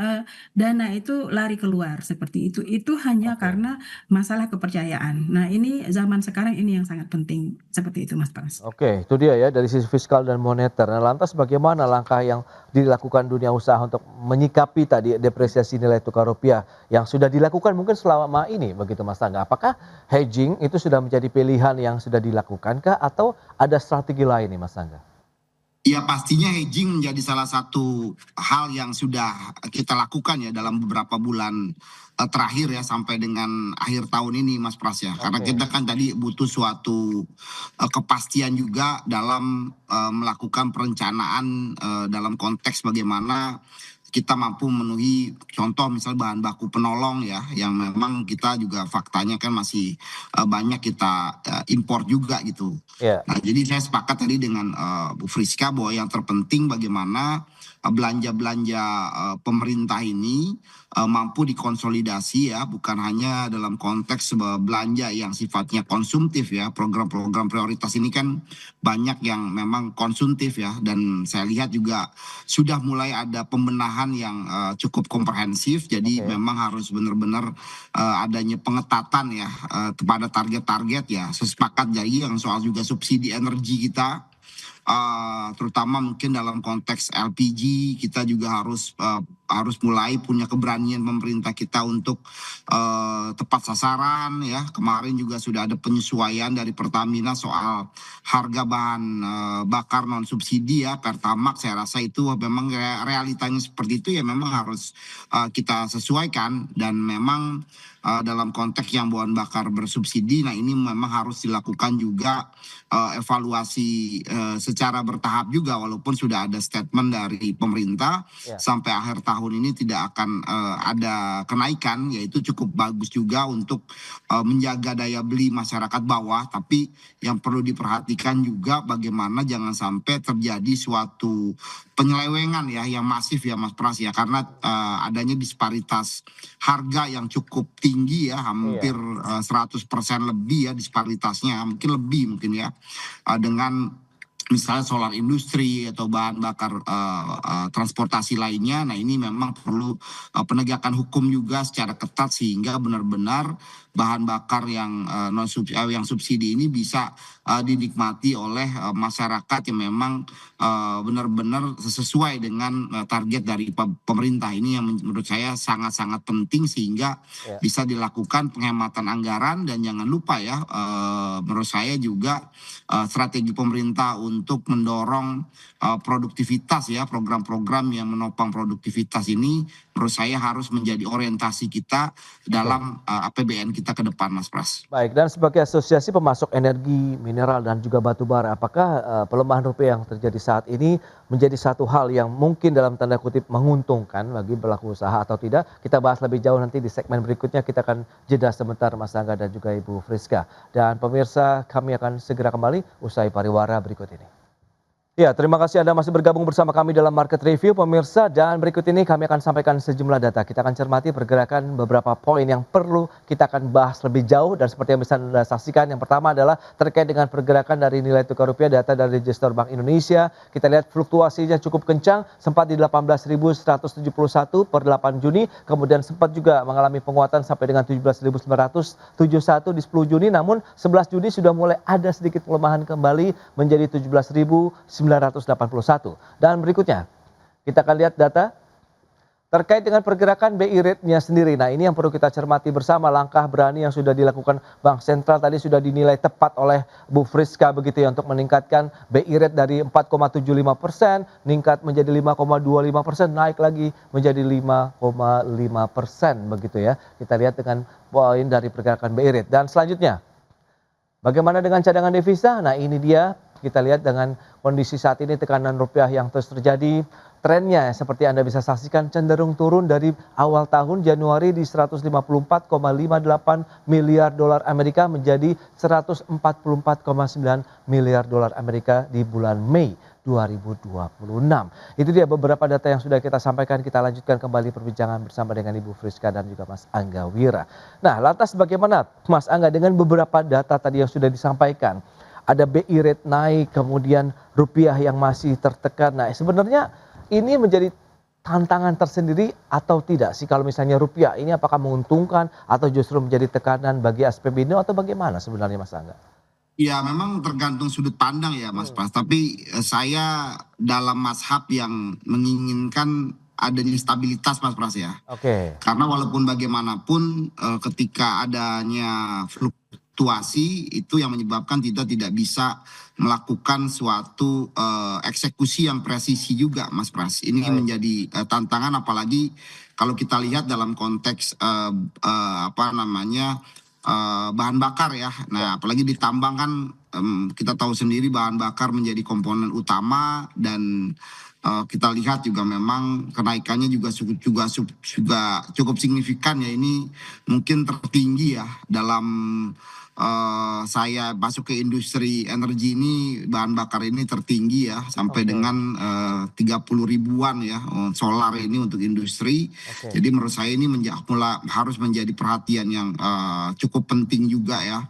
dana itu lari keluar seperti itu. Itu hanya karena masalah kepercayaan. Nah, ini zaman sekarang ini yang sangat penting seperti itu, Mas Pras. Oke, itu dia ya dari sisi fiskal dan moneter. Nah, lantas bagaimana langkah yang dilakukan dunia usaha untuk menyikapi tadi depresiasi nilai tukar rupiah yang sudah dilakukan mungkin selama ini begitu Mas Angga? Apakah hedging itu sudah menjadi pilihan yang sudah dilakukan kah atau ada strategi lain nih Mas Angga? Ya pastinya hedging menjadi salah satu hal yang sudah kita lakukan ya dalam beberapa bulan terakhir ya sampai dengan akhir tahun ini Mas Pras ya. Karena kita kan tadi butuh suatu kepastian juga dalam melakukan perencanaan dalam konteks bagaimana kita mampu memenuhi contoh misal bahan baku penolong ya, yang memang kita juga faktanya kan masih banyak kita impor juga gitu. Ya. Nah, jadi saya sepakat tadi dengan Bu Friska bahwa yang terpenting bagaimana belanja-belanja pemerintah ini mampu dikonsolidasi ya, bukan hanya dalam konteks belanja yang sifatnya konsumtif ya. Program-program prioritas ini kan banyak yang memang konsumtif ya, dan saya lihat juga sudah mulai ada pembenahan yang cukup komprehensif. Jadi memang harus benar-benar adanya pengetatan ya kepada target-target ya. Sepakat jadi yang soal juga subsidi energi kita, terutama mungkin dalam konteks LPG kita juga harus mulai punya keberanian pemerintah kita untuk tepat sasaran ya. Kemarin juga sudah ada penyesuaian dari Pertamina soal harga bahan bakar non subsidi ya, Pertamax. Saya rasa itu memang realitanya seperti itu ya, memang harus kita sesuaikan. Dan memang dalam konteks yang bahan bakar bersubsidi, nah ini memang harus dilakukan juga evaluasi secara bertahap juga, walaupun sudah ada statement dari pemerintah sampai akhir tahun ini tidak akan ada kenaikan, yaitu cukup bagus juga untuk menjaga daya beli masyarakat bawah. Tapi yang perlu diperhatikan juga bagaimana jangan sampai terjadi suatu penyelewengan ya yang masif ya Mas Pras ya, karena adanya disparitas harga yang cukup tinggi ya, hampir 100% lebih ya disparitasnya, mungkin lebih mungkin ya, dengan misalnya solar industri atau bahan bakar transportasi lainnya. Nah ini memang perlu penegakan hukum juga secara ketat sehingga benar-benar bahan bakar yang yang subsidi ini bisa dinikmati oleh masyarakat yang memang benar-benar sesuai dengan target dari pemerintah. Ini yang menurut saya sangat-sangat penting sehingga bisa dilakukan penghematan anggaran. Dan jangan lupa ya, menurut saya juga strategi pemerintah untuk mendorong produktivitas ya, program-program yang menopang produktivitas ini menurut saya harus menjadi orientasi kita dalam APBN kita ke depan, Mas Pras. Baik, dan sebagai asosiasi pemasok energi, mineral dan juga batu bara, apakah pelemahan rupiah yang terjadi saat ini menjadi satu hal yang mungkin dalam tanda kutip menguntungkan bagi pelaku usaha atau tidak? Kita bahas lebih jauh nanti di segmen berikutnya. Kita akan jeda sebentar Mas Angga dan juga Ibu Friska. Dan pemirsa, kami akan segera kembali usai pariwara berikut ini. Ya, terima kasih Anda masih bergabung bersama kami dalam Market Review pemirsa, dan berikut ini kami akan sampaikan sejumlah data. Kita akan cermati pergerakan beberapa poin yang perlu kita akan bahas lebih jauh, dan seperti yang bisa Anda saksikan, yang pertama adalah terkait dengan pergerakan dari nilai tukar rupiah. Data dari Register Bank Indonesia, kita lihat fluktuasinya cukup kencang, sempat di 18.171 per 8 Juni, kemudian sempat juga mengalami penguatan sampai dengan 17.971 di 10 Juni, namun 11 Juni sudah mulai ada sedikit pelemahan kembali menjadi 17.981. Dan berikutnya kita akan lihat data terkait dengan pergerakan BI rate-nya sendiri. Nah ini yang perlu kita cermati bersama, langkah berani yang sudah dilakukan Bank Sentral tadi sudah dinilai tepat oleh Bu Friska begitu ya, untuk meningkatkan BI rate dari 4,75% meningkat menjadi 5,25%, naik lagi menjadi 5,5% begitu ya. Kita lihat dengan poin dari pergerakan BI rate. Dan selanjutnya, bagaimana dengan cadangan devisa? Nah ini dia, kita lihat dengan kondisi saat ini tekanan rupiah yang terus terjadi. Trennya seperti Anda bisa saksikan cenderung turun dari awal tahun Januari di 154,58 miliar dolar Amerika menjadi 144,9 miliar dolar Amerika di bulan Mei 2026. Itu dia beberapa data yang sudah kita sampaikan. Kita lanjutkan kembali perbincangan bersama dengan Ibu Friska dan juga Mas Angga Wira. Nah, lantas bagaimana Mas Angga dengan beberapa data tadi yang sudah disampaikan? Ada BI rate naik, kemudian rupiah yang masih tertekan. Nah, sebenarnya ini menjadi tantangan tersendiri atau tidak sih kalau misalnya rupiah ini, apakah menguntungkan atau justru menjadi tekanan bagi SPBD atau bagaimana sebenarnya Mas Angga? Ya memang tergantung sudut pandang ya Mas Pras, tapi saya dalam mazhab yang menginginkan adanya stabilitas Mas Pras ya. Oke. Karena walaupun bagaimanapun ketika adanya fluktuasi itu yang menyebabkan kita tidak bisa melakukan suatu eksekusi yang presisi juga Mas Pras. Ini menjadi tantangan, apalagi kalau kita lihat dalam konteks bahan bakar ya. Nah apalagi ditambang kan kita tahu sendiri bahan bakar menjadi komponen utama dan kita lihat juga memang kenaikannya juga cukup signifikan ya. Ini mungkin tertinggi ya dalam saya masuk ke industri energi ini, bahan bakar ini tertinggi ya sampai dengan 30 ribuan ya solar ini untuk industri. Jadi menurut saya ini harus menjadi perhatian yang cukup penting juga ya.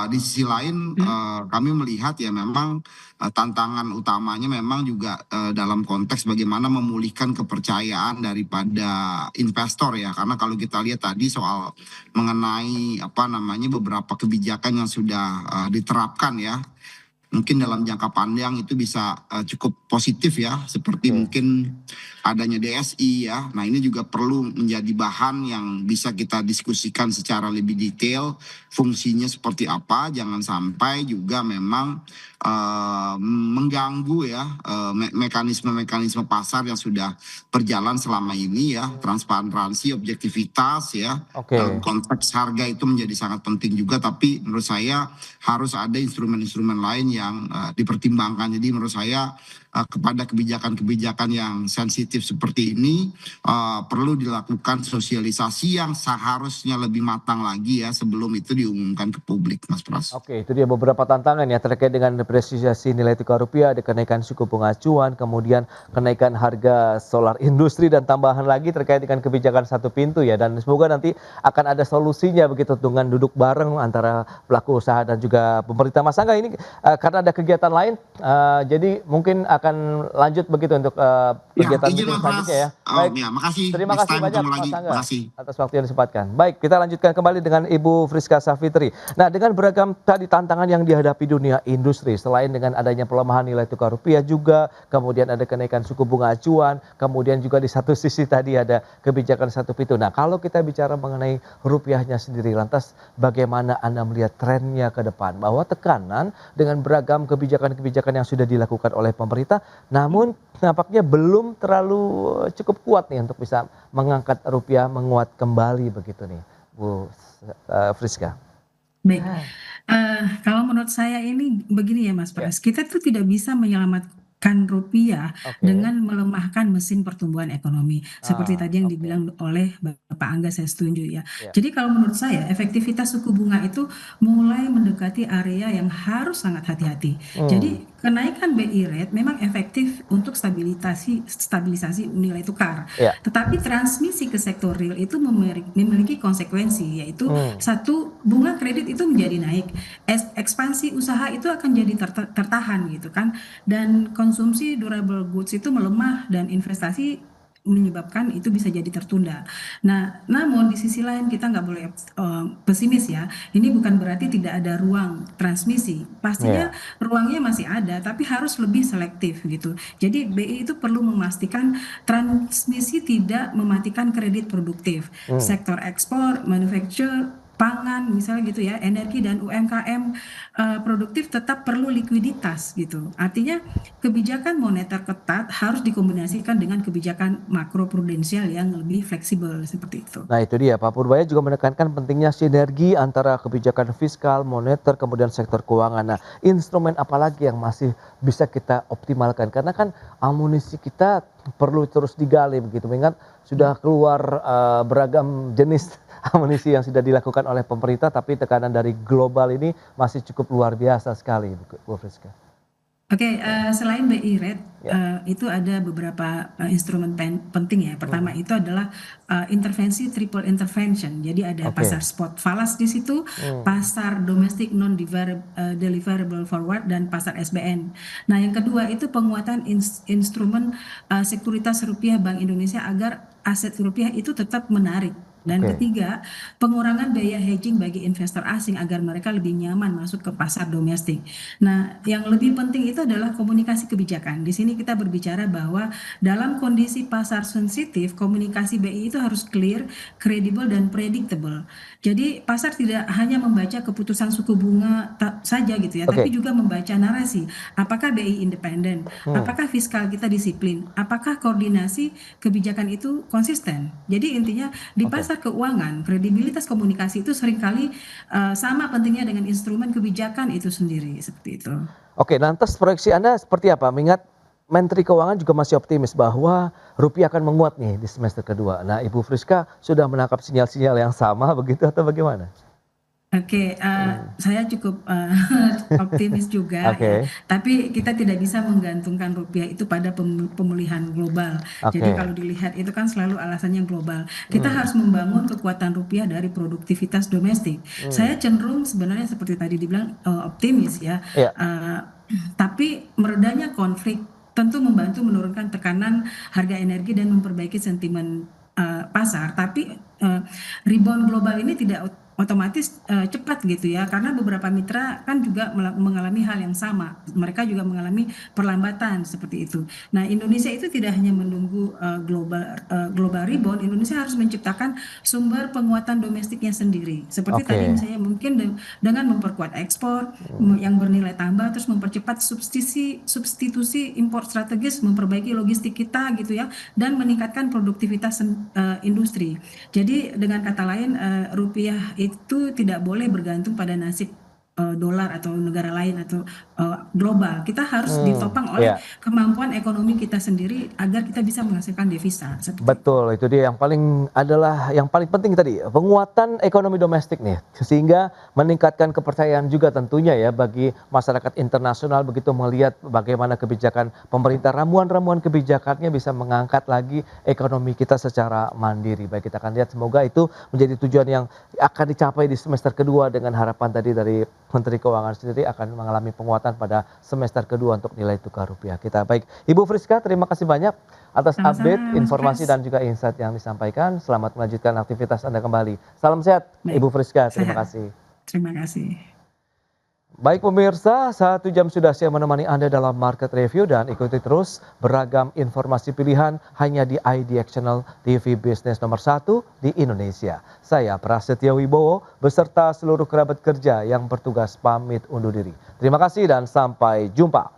Di sisi lain kami melihat ya memang tantangan utamanya memang juga dalam konteks bagaimana memulihkan kepercayaan daripada investor ya, karena kalau kita lihat tadi soal mengenai beberapa kebijakan yang sudah diterapkan ya, mungkin dalam jangka panjang itu bisa cukup positif ya, seperti mungkin adanya DSI ya. Nah ini juga perlu menjadi bahan yang bisa kita diskusikan secara lebih detail, fungsinya seperti apa, jangan sampai juga memang mengganggu ya mekanisme-mekanisme pasar yang sudah berjalan selama ini ya, transparansi, objektivitas ya. Dalam konteks harga itu menjadi sangat penting juga, tapi menurut saya harus ada instrumen-instrumen lain yang dipertimbangkan. Jadi menurut saya kepada kebijakan-kebijakan yang sensitif seperti ini perlu dilakukan sosialisasi yang seharusnya lebih matang lagi ya sebelum itu diumumkan ke publik, Mas Pras. Oke, itu dia beberapa tantangan ya terkait dengan depresiasi nilai tukar rupiah, ada kenaikan suku bunga acuan, kemudian kenaikan harga solar industri dan tambahan lagi terkait dengan kebijakan satu pintu ya, dan semoga nanti akan ada solusinya begitu dengan duduk bareng antara pelaku usaha dan juga pemerintah. Mas Angga, ini karena ada kegiatan lain, jadi mungkin akan lanjut begitu untuk kegiatan selanjutnya ya. Baik, makasih. Terima kasih banyak Mas Angga atas waktu yang disempatkan. Baik, kita lanjutkan kembali dengan Ibu Friska Savitri. Nah, dengan beragam tadi tantangan yang dihadapi dunia industri, selain dengan adanya pelemahan nilai tukar rupiah juga, kemudian ada kenaikan suku bunga acuan, kemudian juga di satu sisi tadi ada kebijakan satu pintu. Nah, kalau kita bicara mengenai rupiahnya sendiri, lantas bagaimana Anda melihat trennya ke depan? Bahwa tekanan dengan beragam kebijakan-kebijakan yang sudah dilakukan oleh pemerintah, namun nampaknya belum terlalu cukup kuat nih untuk bisa mengangkat rupiah menguat kembali begitu nih, Bu Friska. Baik, kalau menurut saya ini begini ya Mas Pras, kita tuh tidak bisa menyelamatkan rupiah dengan melemahkan mesin pertumbuhan ekonomi. Seperti tadi yang dibilang oleh Bapak Angga, saya setuju ya. Jadi kalau menurut saya efektivitas suku bunga itu mulai mendekati area yang harus sangat hati-hati. Jadi kenaikan BI rate memang efektif untuk stabilisasi nilai tukar. Tetapi transmisi ke sektor real itu memiliki konsekuensi, yaitu satu, bunga kredit itu menjadi naik, ekspansi usaha itu akan jadi tertahan gitu kan, dan konsumsi durable goods itu melemah dan investasi menyebabkan itu bisa jadi tertunda. Nah, namun di sisi lain kita nggak boleh pesimis ya. Ini bukan berarti tidak ada ruang transmisi. Pastinya ruangnya masih ada, tapi harus lebih selektif gitu. Jadi BI itu perlu memastikan transmisi tidak mematikan kredit produktif. Sektor ekspor, manufacture, pangan misalnya gitu ya, energi dan UMKM produktif tetap perlu likuiditas gitu. Artinya kebijakan moneter ketat harus dikombinasikan dengan kebijakan makroprudensial yang lebih fleksibel seperti itu. Nah itu dia, Pak Purbaya juga menekankan pentingnya sinergi antara kebijakan fiskal, moneter, kemudian sektor keuangan. Nah, instrumen apa lagi yang masih bisa kita optimalkan? Karena kan amunisi kita perlu terus digali begitu, mengingat sudah keluar beragam jenis amunisi yang sudah dilakukan oleh pemerintah, tapi tekanan dari global ini masih cukup luar biasa sekali, Bu Friska. Oke, selain BI rate, itu ada beberapa instrumen penting ya. Pertama itu adalah intervensi triple intervention. Jadi ada pasar spot falas di situ, pasar domestik non deliverable forward, dan pasar SBN. Nah, yang kedua itu penguatan instrumen sekuritas rupiah Bank Indonesia agar aset rupiah itu tetap menarik. Dan ketiga, pengurangan biaya hedging bagi investor asing agar mereka lebih nyaman masuk ke pasar domestik. Nah, yang lebih penting itu adalah komunikasi kebijakan. Di sini kita berbicara bahwa dalam kondisi pasar sensitif, komunikasi BI itu harus clear, kredibel, dan predictable. Jadi pasar tidak hanya membaca keputusan suku bunga saja gitu ya, tapi juga membaca narasi. Apakah BI independen? Apakah fiskal kita disiplin? Apakah koordinasi kebijakan itu konsisten? Jadi intinya di pasar pasar keuangan, kredibilitas komunikasi itu seringkali sama pentingnya dengan instrumen kebijakan itu sendiri, seperti itu. Oke, lantas proyeksi Anda seperti apa? Mengingat Menteri Keuangan juga masih optimis bahwa rupiah akan menguat nih di semester kedua. Nah, Ibu Friska sudah menangkap sinyal-sinyal yang sama begitu atau bagaimana? Oke, saya cukup optimis juga ya. Oke. Tapi kita tidak bisa menggantungkan rupiah itu pada pemulihan global. Jadi Oke. kalau dilihat itu kan selalu alasannya global. Kita harus membangun kekuatan rupiah dari produktivitas domestik. Saya cenderung sebenarnya seperti tadi dibilang optimis ya. Iya. Tapi meredanya konflik tentu membantu menurunkan tekanan harga energi dan memperbaiki sentimen pasar. Tapi rebound global ini tidak otomatis cepat gitu ya, karena beberapa mitra kan juga mengalami hal yang sama. Mereka juga mengalami perlambatan seperti itu. Nah, Indonesia itu tidak hanya menunggu global rebound, Indonesia harus menciptakan sumber penguatan domestiknya sendiri. Seperti Oke. tadi misalnya mungkin dengan memperkuat ekspor yang bernilai tambah, terus mempercepat substitusi impor strategis, memperbaiki logistik kita gitu ya, dan meningkatkan produktivitas industri. Jadi dengan kata lain rupiah itu tidak boleh bergantung pada nasib dolar atau negara lain atau global. Kita harus ditopang oleh Iya. kemampuan ekonomi kita sendiri agar kita bisa menghasilkan devisa. Seperti itu. Betul, itu dia yang paling penting tadi, penguatan ekonomi domestik nih, sehingga meningkatkan kepercayaan juga tentunya ya bagi masyarakat internasional begitu melihat bagaimana kebijakan pemerintah, ramuan-ramuan kebijakannya bisa mengangkat lagi ekonomi kita secara mandiri. Baik, kita akan lihat semoga itu menjadi tujuan yang akan dicapai di semester kedua dengan harapan tadi dari Menteri Keuangan sendiri akan mengalami penguatan pada semester kedua untuk nilai tukar rupiah kita. Baik, Ibu Friska, terima kasih banyak atas Sama-sama, update, Mas informasi Pras. dan juga insight yang disampaikan. Selamat melanjutkan aktivitas Anda kembali. Salam sehat, Baik, Ibu Friska. Terima sehat. kasih. Terima kasih. Baik pemirsa, 1 jam sudah saya menemani Anda dalam Market Review dan ikuti terus beragam informasi pilihan hanya di IDX Channel TV Bisnis nomor 1 di Indonesia. Saya Prasetyo Wibowo beserta seluruh kerabat kerja yang bertugas pamit undur diri. Terima kasih dan sampai jumpa.